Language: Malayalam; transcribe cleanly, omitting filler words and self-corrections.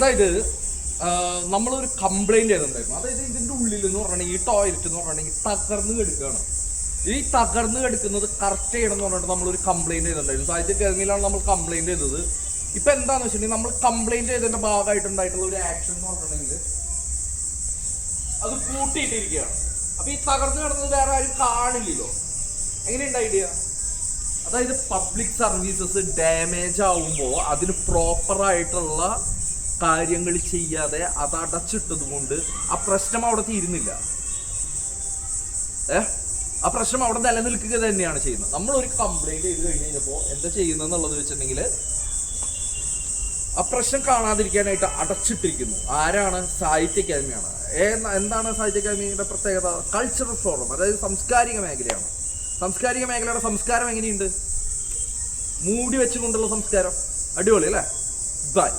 അതായത് നമ്മളൊരു കംപ്ലൈന്റ് ചെയ്തിട്ടുണ്ടായിരുന്നു. അതായത് ഇതിന്റെ ഉള്ളിൽ എന്ന് പറഞ്ഞിട്ടുണ്ടെങ്കിൽ ഈ ടോയ്ലറ്റ് എന്ന് പറഞ്ഞിട്ടുണ്ടെങ്കിൽ തകർന്ന് കിടക്കുകയാണ്. ഈ തകർന്ന് കിടക്കുന്നത് കറക്റ്റ് ചെയ്യണം എന്ന് പറഞ്ഞിട്ട് നമ്മളൊരു കംപ്ലൈന്റ് ചെയ്തിട്ടുണ്ടായിരുന്നു. സാഹിത്യ അക്കാദമിയിലാണ് നമ്മൾ കംപ്ലൈന്റ് ചെയ്തത്. ഇപ്പൊ എന്താന്ന് വെച്ചിട്ടുണ്ടെങ്കിൽ നമ്മൾ കംപ്ലൈന്റ് ചെയ്തതിന്റെ ഭാഗമായിട്ടുണ്ടായിട്ടുള്ള ഒരു ആക്ഷൻ എന്ന് പറഞ്ഞിട്ടുണ്ടെങ്കിൽ അത് കൂട്ടിയിട്ടിരിക്കുകയാണ്. അപ്പൊ ഈ തകർന്നു കിടന്നത് വേറെ ആരും കാണില്ലല്ലോ. എങ്ങനെയുണ്ട് ഐഡിയ? അതായത് പബ്ലിക് സർവീസസ് ഡാമേജ് ആവുമ്പോൾ അതിന് പ്രോപ്പറായിട്ടുള്ള കാര്യങ്ങൾ ചെയ്യാതെ അത് അടച്ചിട്ടത് കൊണ്ട് ആ പ്രശ്നം അവിടെ തീരുന്നില്ല. ആ പ്രശ്നം അവിടെ നിലനിൽക്കുക തന്നെയാണ് ചെയ്യുന്നത്. നമ്മളൊരു കംപ്ലൈന്റ് ചെയ്ത് കഴിഞ്ഞ് കഴിഞ്ഞപ്പോൾ എന്താ ചെയ്യുന്നതെന്നുള്ളത് വെച്ചിട്ടുണ്ടെങ്കിൽ ആ പ്രശ്നം കാണാതിരിക്കാനായിട്ട് അടച്ചിട്ടിരിക്കുന്നു. ആരാണ്? സാഹിത്യ അക്കാദമിയാണ്. എന്താണ് സാഹിത്യ അക്കാദമിയുടെ പ്രത്യേകത? കൾച്ചറൽ ഫോറം, അതായത് സാംസ്കാരിക മേഖലയാണ്. സാംസ്കാരിക മേഖലയുടെ സംസ്കാരം എങ്ങനെയുണ്ട്? മൂടി വെച്ചുകൊണ്ടുള്ള സംസ്കാരം. അടിപൊളി അല്ലേ? ബൈ.